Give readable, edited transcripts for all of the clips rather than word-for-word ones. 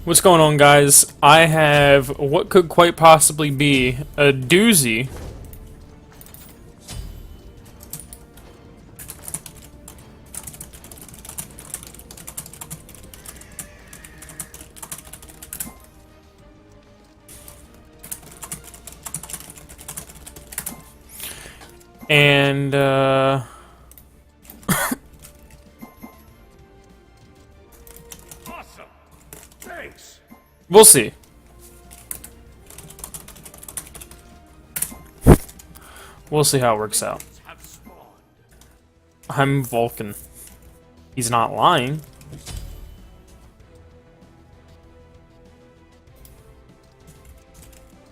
What's going on, guys? I have what could quite possibly be a doozy. And, Awesome. Thanks. we'll see. We'll see how it works out. Have spawned. I'm Vulcan. He's not lying.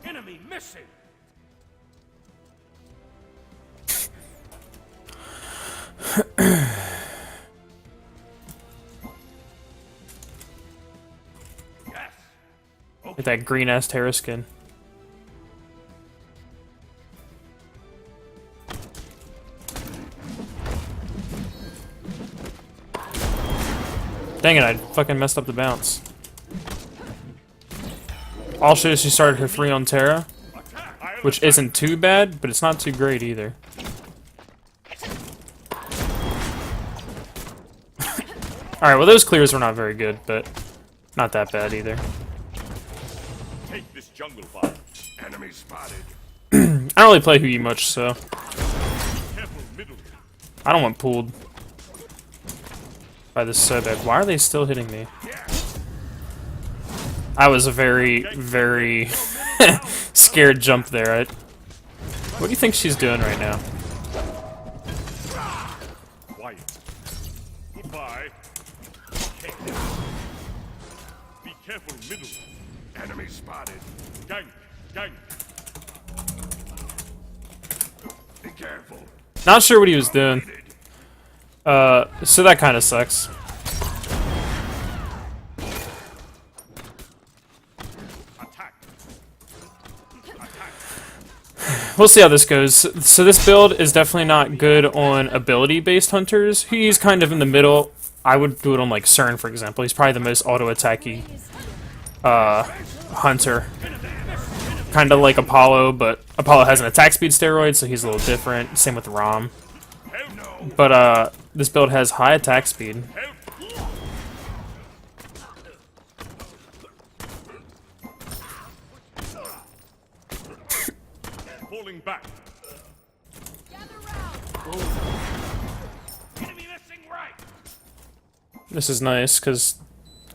Enemy missing. Yes. With that green-ass Terra skin. Dang it, I fucking messed up the bounce. Also, she started her 3 on Terra, which isn't too bad, but it's not too great either. Alright, well those clears were not very good, but not that bad either. Take this jungle fire. Enemy spotted. I don't really play Hui much, so Careful middle. I don't want pulled by this so bad. Why are they still hitting me? I was a very scared jump there. What do you think she's doing right now? Quiet. Goodbye. Okay. Be careful middle. Enemy spotted. Gang. Gang. Be careful. Not sure what he was doing. So that kind of sucks. Attack. We'll see how this goes. So this build is definitely not good on ability-based hunters. He's kind of in the middle. I would do it on like CERN, for example. He's probably the most auto-attacky hunter. Kind of like Apollo, but Apollo has an attack speed steroid, so he's a little different. Same with Rom. Hell no. But this build has high attack speed. Help. Falling back. Enemy missing right. This is nice, because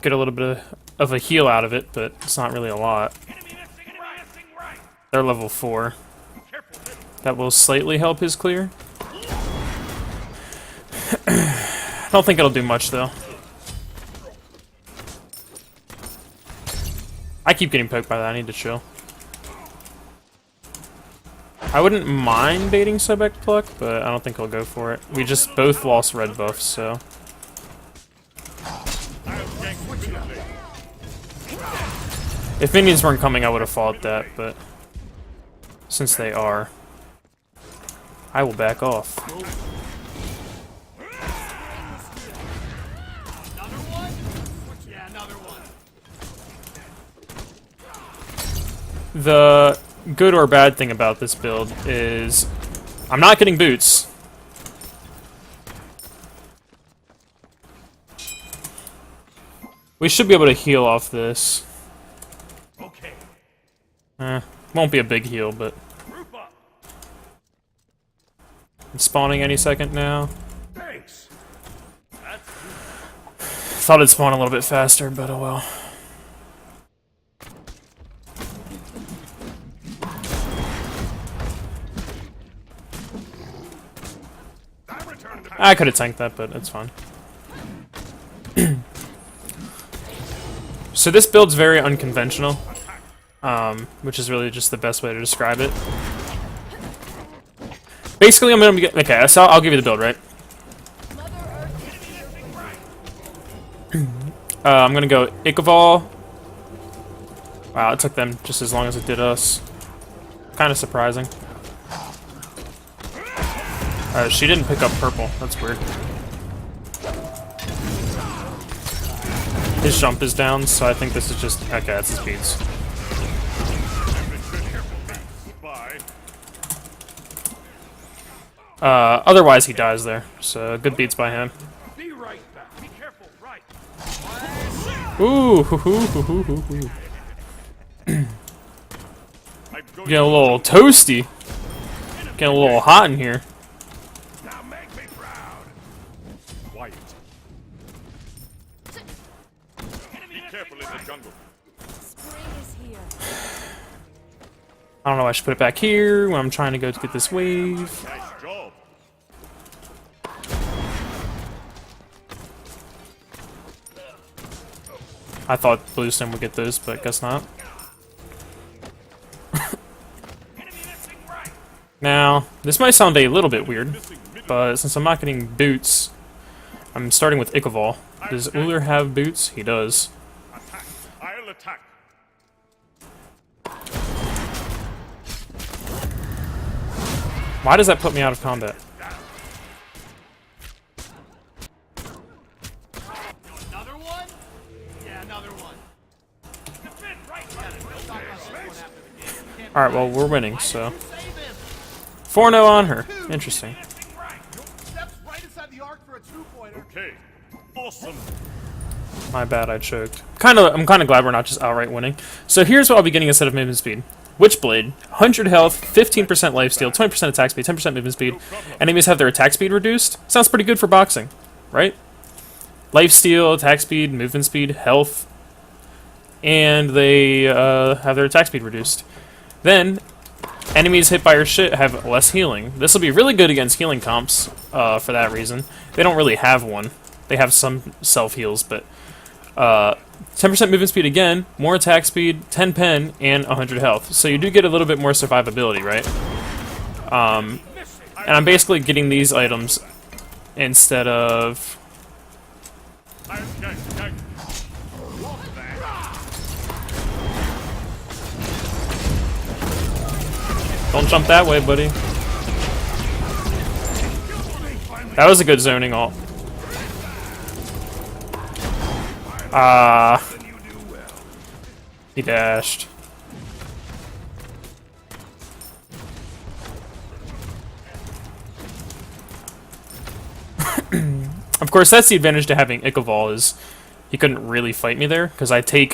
get a little bit of a heal out of it, but it's not really a lot. Enemy missing right. They're level 4. Careful middle. That will slightly help his clear. I don't think it'll do much, though. I keep getting poked by that. I need to chill. I wouldn't mind baiting Sobek Pluck, but I don't think he'll go for it. We just both lost red buffs, so... I'll gank middle lane. If minions weren't coming, I would have fought that, but... since they are... I will back off. The good or bad thing about this build is I'm not getting boots. We should be able to heal off this. Okay. Won't be a big heal, but Group up. it's spawning any second now. Thanks. That's Thought it'd spawn a little bit faster, but oh well. I could have tanked that, but it's fine. So this build's very unconventional, which is really just the best way to describe it. Basically, I'm gonna be okay. So I'll give you the build, right? I'm gonna go Ichabod. Wow, it took them just as long as it did us. Kind of surprising. She didn't pick up purple. That's weird. His jump is down, so I think this is just... Okay, that's his beats. Otherwise he dies there, so good beats by him. Be right back. Be careful, right. Ooh, hoo hoo hoo hoo hoo hoo. Getting a little toasty. Getting a little hot in here. Now make me proud. Quiet. Be careful in the jungle. Spring is here. I don't know why I should put it back here when I'm trying to go to get this wave. Nice job. I thought Blue Stem would get those, but guess not. Now, this might sound a little bit weird, but since I'm not getting boots, I'm starting with Ichabod. Does Uller have boots? He does. Attack. I'll attack. Why does that put me out of combat? Another one? Yeah, another one. Defend right. We'll talk about this one after the game. You can't Alright, well, we're winning, so... save him. 4-0 on her. Interesting. Steps right inside the arc for a two-pointer. Okay. Awesome. My bad, I choked. I'm kind of glad we're not just outright winning. So here's what I'll be getting instead of movement speed. Witchblade, 100 health, 15% lifesteal, 20% attack speed, 10% movement speed. Enemies have their attack speed reduced. Sounds pretty good for boxing, right? Lifesteal, attack speed, movement speed, health, and they have their attack speed reduced. Then, enemies hit by your shit have less healing. This will be really good against healing comps for that reason. They don't really have one. They have some self-heals, but 10% movement speed again, more attack speed, 10 pen, and 100 health. So you do get a little bit more survivability, right? And I'm basically getting these items instead of... Don't jump that way, buddy. That was a good zoning ult. He dashed. Of course, that's the advantage to having Ichabod is he couldn't really fight me there, because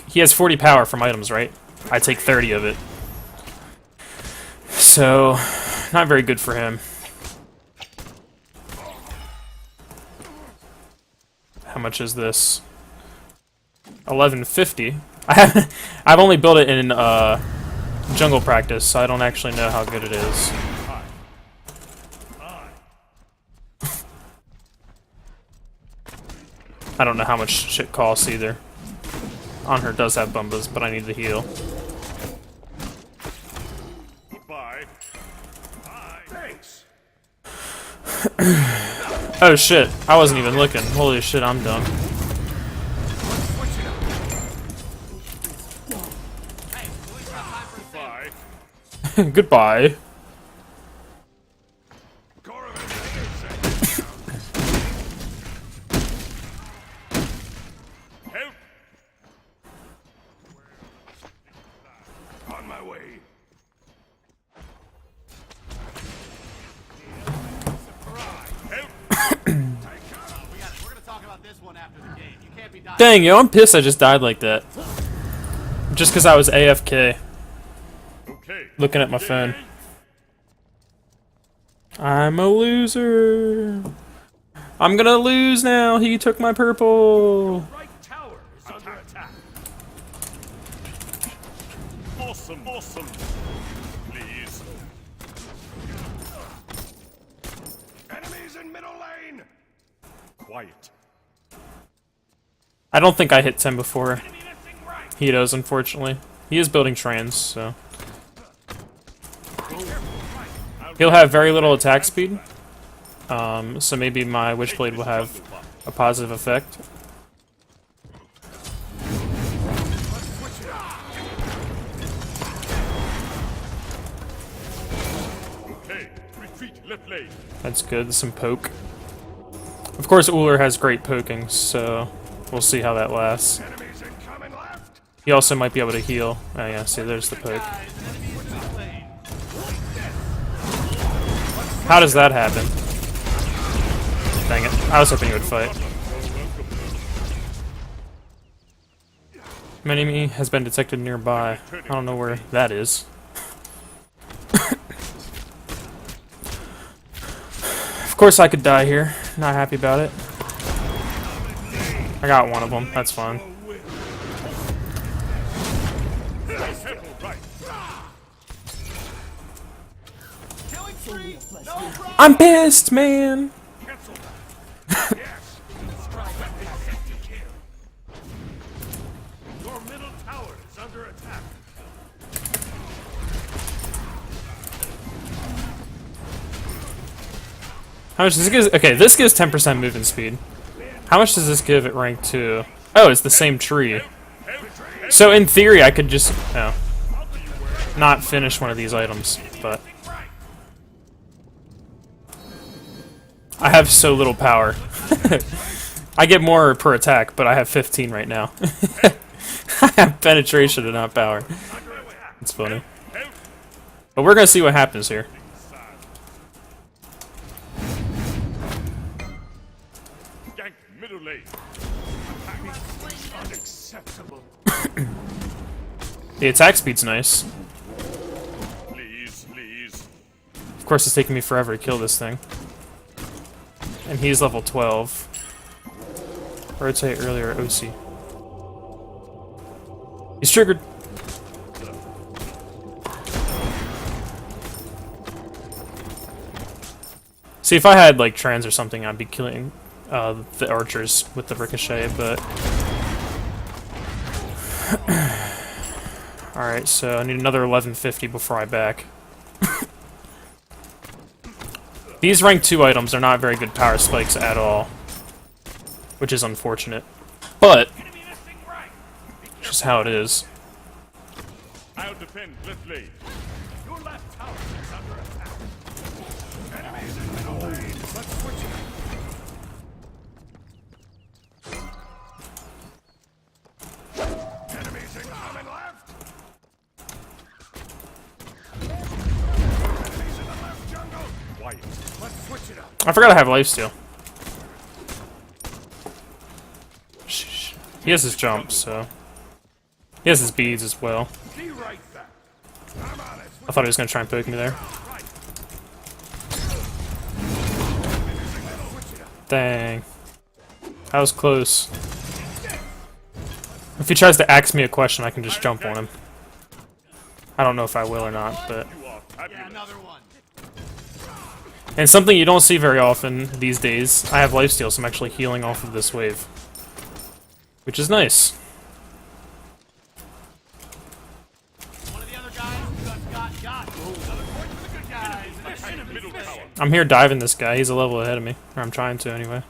he has 40 power from items, right? I take 30 of it. So, not very good for him. How much is this? 1150. I've only built it in jungle practice, so I don't actually know how good it is. I don't know how much shit costs either. On her does have Bumbas, but I need to heal. Goodbye. Bye. Thanks. Oh shit, I wasn't even looking. Holy shit, I'm done. Bye. Goodbye. Help. On my way. We're gonna talk about this one after the game. You can't be dying. Dang, yo, I'm pissed I just died like that. Just because I was AFK, Okay. looking at my phone. I'm a loser. I'm gonna lose now. He took my purple. Right tower is under attack. Awesome. Awesome. Please. Enemies in middle lane. Quiet. I don't think I hit 10 before. He does, unfortunately. He is building trans, so. He'll have very little attack speed. So maybe my Witchblade will have a positive effect. Okay. Retreat left lane. That's good, some poke. Of course, Uller has great poking, so We'll see how that lasts. Enemies incoming left. He also might be able to heal. Oh yeah, see, there's the poke. Guys, an enemy is in the lane. How does that happen? Dang it. I was hoping he would fight. An enemy has been detected nearby. I don't know where that is. Of course I could die here. Not happy about it. I got one of them. That's fine. Killing spree, no problem. I'm pissed, man! Your middle tower is under attack. How much does this give? Okay, this gives 10% movement speed. How much does this give at rank 2? Oh, it's the same tree. So in theory, I could just not finish one of these items, but I have so little power. I get more per attack, but I have 15 right now. I have penetration and not power. It's funny. But we're gonna see what happens here. Gank middle lane. Unacceptable. The attack speed's nice. Please, please. Of course, it's taking me forever to kill this thing. And he's level 12. Rotate earlier, OC. He's triggered. See, if I had, like, trans or something, I'd be killing the archers with the ricochet, but... Alright, so I need another 1150 before I back. These rank 2 items are not very good power spikes at all, which is unfortunate. But, just how it is. I'll defend left lane. Your left tower is under attack. Enemies in middle lane. Let's switch it. Enemies incoming left. Enemies in the left jungle. White. Let's switch it up. I forgot I have lifesteal. He has his jump, so... He has his beads as well. Be right back. I'm on it. I thought he was going to try and poke me there. Dang. That was close. If he tries to ask me a question, I can just jump on him. I don't know if I will or not, but... You are Yeah, fabulous. another one. And something you don't see very often these days, I have lifesteal, so I'm actually healing off of this wave. Which is nice. One of the other guys got. Another point for the good guys. And enemy Middle tower. I'm here diving this guy, he's a level ahead of me. Or I'm trying to, anyway.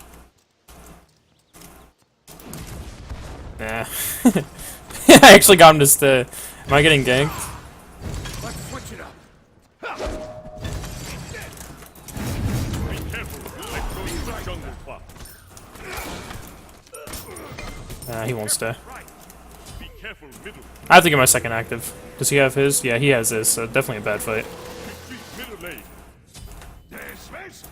Nah. I actually got him to stay. Am I getting ganked? Let's switch it up. Be careful. Let go of the jungle plot. Nah, he won't stay. Be careful, middle. I have to get my second active. Does he have his? Yeah, he has his, so definitely a bad fight. Retreat middle lane. There's space.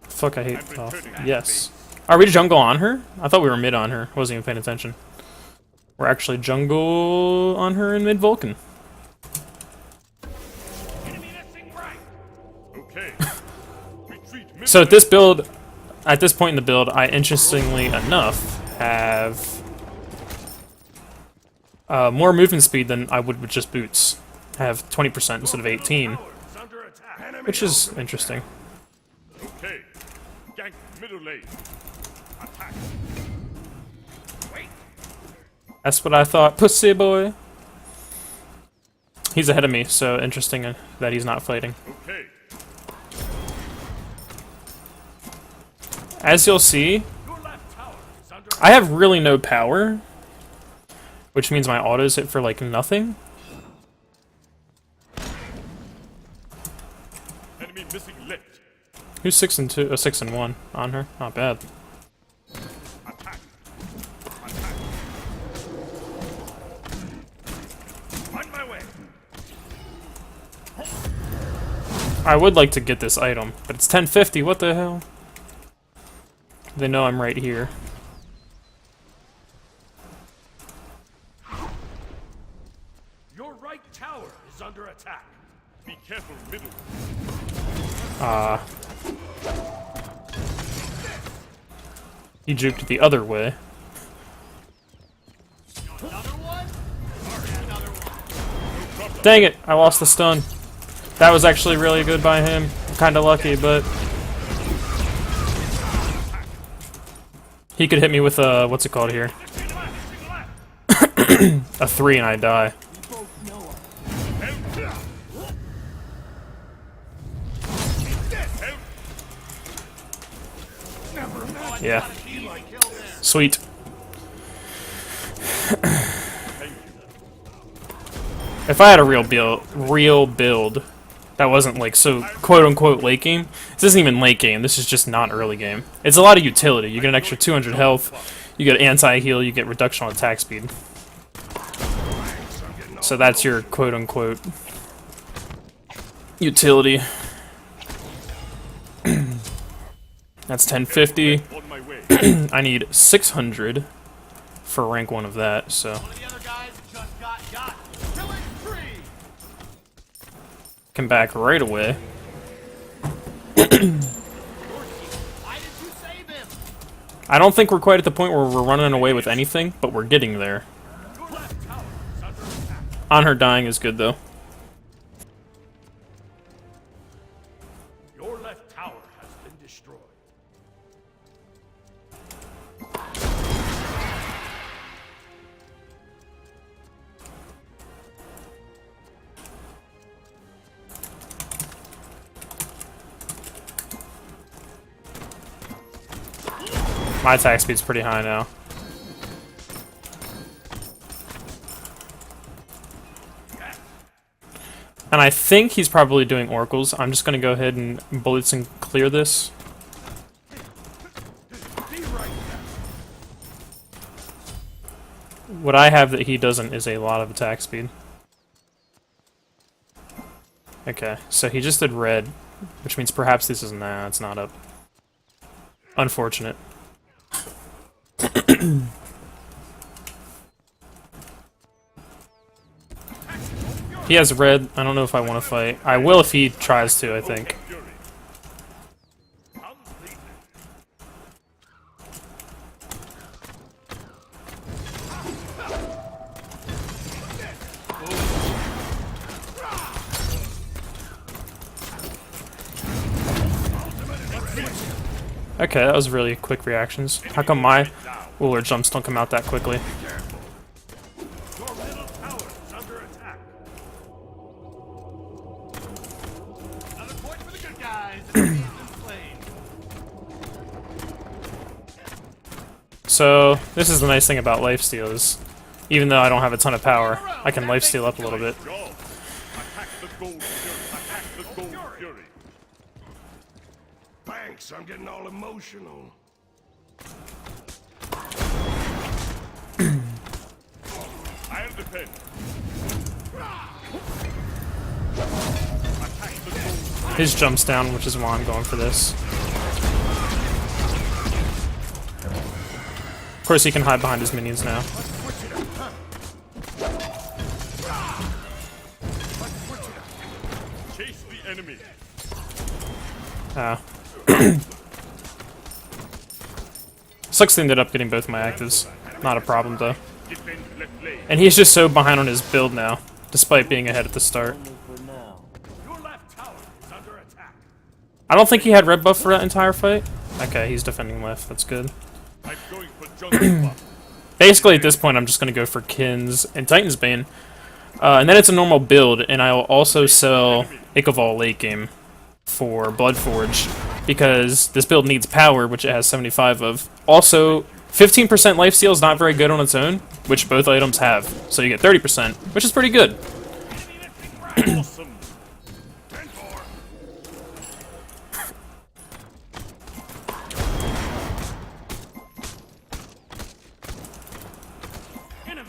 Fuck, I hate off. Yes. Are we jungle on her? I thought we were mid on her. I wasn't even paying attention. We're actually jungle on her in mid Vulcan. Okay. Retreat middle So at this build, at this point in the build, I interestingly enough have more movement speed than I would with just boots. I have 20% instead of 18, is under attack. Enemy which is interesting. Okay. Gank middle lane. Attack. Wait. That's what I thought, pussy boy. He's ahead of me, so interesting that he's not fighting. Okay. As you'll see, Your left tower is under I have really no power, which means my autos hit for like nothing. Enemy missing lift. Who's 6 and 2? 6 and 1 on her. Not bad. Attack. Attack. On my way. I would like to get this item, but it's 1050. What the hell? They know I'm right here. Your right tower is under attack. Be careful, middle. He juked the other way. Another one? Yeah, another one. Dang it! I lost the stun. That was actually really good by him. Kind of lucky, but he could hit me with a what's it called here? A 3 and I die. Yeah. Sweet. If I had a real build that wasn't like so quote-unquote late game, this isn't even late game, this is just not early game. It's a lot of utility. You get an extra 200 health, you get anti-heal, you get reduction on attack speed. So that's your quote-unquote utility. That's 1050. On my way. I need 600 for rank 1 of that, so One of the other guys just got. Killing spree. come back right away. Why did you save him? I don't think we're quite at the point where we're running away with anything, but we're getting there. Your left tower is under attack. On her dying is good though. Your left tower has been destroyed. My attack speed's pretty high now. And I think he's probably doing oracles. I'm just gonna go ahead and bullets and clear this. What I have that he doesn't is a lot of attack speed. Okay, so he just did red, which means perhaps this is nah, it's not up. Unfortunate. He has red. I don't know if I want to fight. I will if he tries to, I think. Fury. Completed. Okay, that was really quick reactions. How come my ruler jumps don't come out that quickly? Your middle tower is under attack. Another point for the good guys. And the been slain. So, this is the nice thing about lifesteal is, even though I don't have a ton of power, I can lifesteal up a little bit. Go. Attack the gold fury. Attack the gold fury. Thanks, I'm getting all emotional. I'll defend. Attack the gold. His jumps down, which is why I'm going for this. Of course, he can hide behind his minions now. Chase the enemy. Sucks they ended up getting both my actives. Not a problem though. Defend left lane. And he's just so behind on his build now, despite being ahead at the start. Your left tower is under attack. I don't think he had red buff for that entire fight. Okay, he's defending left. That's good. I'm going for jungle buff. Basically, at this point, I'm just going to go for Kins and Titan's Bane. And then it's a normal build, and I'll also sell Ichabal late game for Bloodforge, because this build needs power, which it has 75 of. Also, 15% lifesteal is not very good on its own, which both items have. So you get 30%, which is pretty good. Awesome.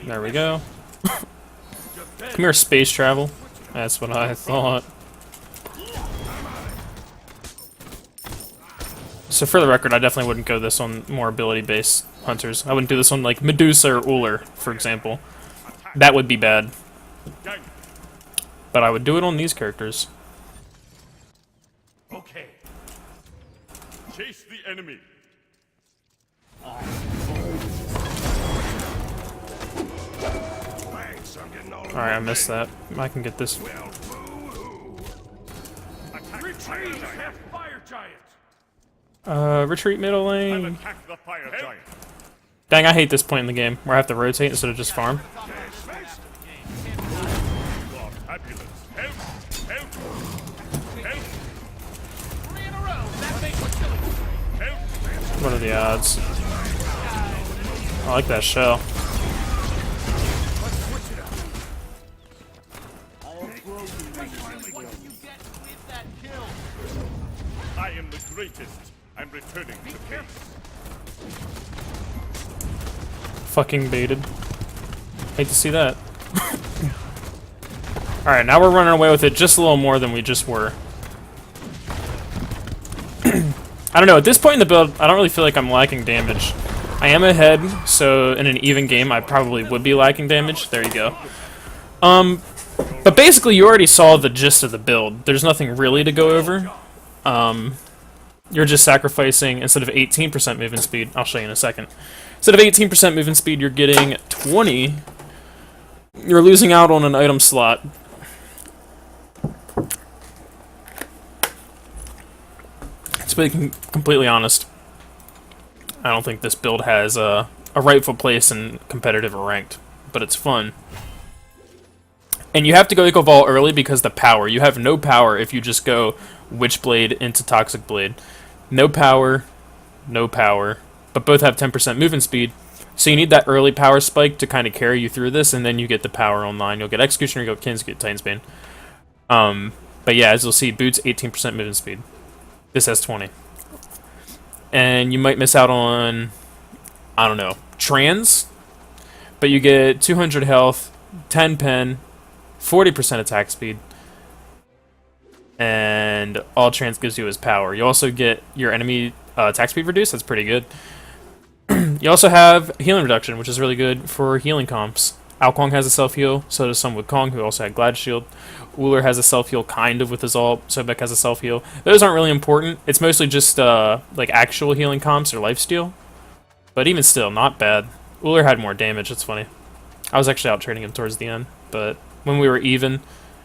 There we go. Come here, space travel. That's what I thought. So for the record, I definitely wouldn't go this on more ability-based hunters. I wouldn't do this on like Medusa or Uller, for example. That would be bad. Gang. But I would do it on these characters. Okay. Chase the enemy. Thanks, I'm getting all Alright, I missed that. I can get this. well, boo-hoo. Retreat the fire giant. Retreat middle I'll lane. attack the fire giant. Dang, I hate this point in the game where I have to rotate instead of just farm. You are fabulous. Help! Help! Help! 3 in a row. That makes what killing you. Help! What are the odds? I like that shell. What you get with that kill? I am the greatest. I'm returning to base. Fucking baited. Hate to see that. Alright, now we're running away with it just a little more than we just were. I don't know, at this point in the build, I don't really feel like I'm lacking damage. I am ahead, so in an even game, I probably would be lacking damage. There you go. But basically, you already saw the gist of the build. There's nothing really to go over. You're just sacrificing, instead of 18% movement speed, I'll show you in a second. Instead of 18% movement speed, you're getting 20. You're losing out on an item slot. To be completely honest, I don't think this build has a rightful place in competitive or ranked, but it's fun. And you have to go Eco Vault early because the power. You have no power if you just go Witchblade into Toxic Blade. No power, but both have 10% movement speed. So you need that early power spike to kind of carry you through this, and then you get the power online. You'll get Executioner, you'll get Kins, you get Titan's Bane. But yeah, as you'll see, Boots 18% movement speed. This has 20. And you might miss out on, I don't know, Trans, but you get 200 health, 10 pen, 40% attack speed, and all Trans gives you is power. You also get your enemy attack speed reduced. That's pretty good. You also have healing reduction, which is really good for healing comps. Alkong has a self-heal, so does Sun Wukong, who also had Glad Shield. Uller has a self-heal kind of with his ult. Sobek has a self-heal. Those aren't really important. It's mostly just like actual healing comps or lifesteal. But even still, not bad. Uller had more damage, it's funny. I was actually out trading him towards the end, but when we were even...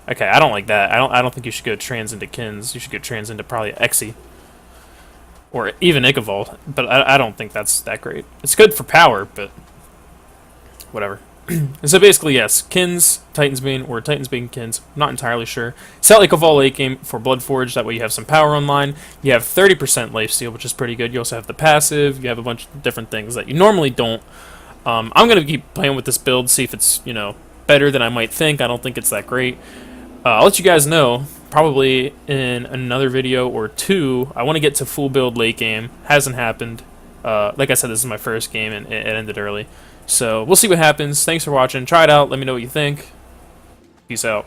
Okay, I don't like that. I don't think you should go trans into Kins. You should go trans into probably Exy. Or even Icavolt, but I don't think that's that great. It's good for power, but... whatever. So basically, yes, Kins, Titan's Bane, or Titan's Bane Kins, not entirely sure. Set like a Vol late game for Bloodforge, that way you have some power online. You have 30% lifesteal, which is pretty good. You also have the passive, you have a bunch of different things that you normally don't. I'm going to keep playing with this build, see if it's, you know, better than I might think. I don't think it's that great. I'll let you guys know, probably in another video or two. I want to get to full build late game. Hasn't happened. Like I said, this is my first game, and it ended early. So, we'll see what happens. Thanks for watching. Try it out. Let me know what you think. Peace out.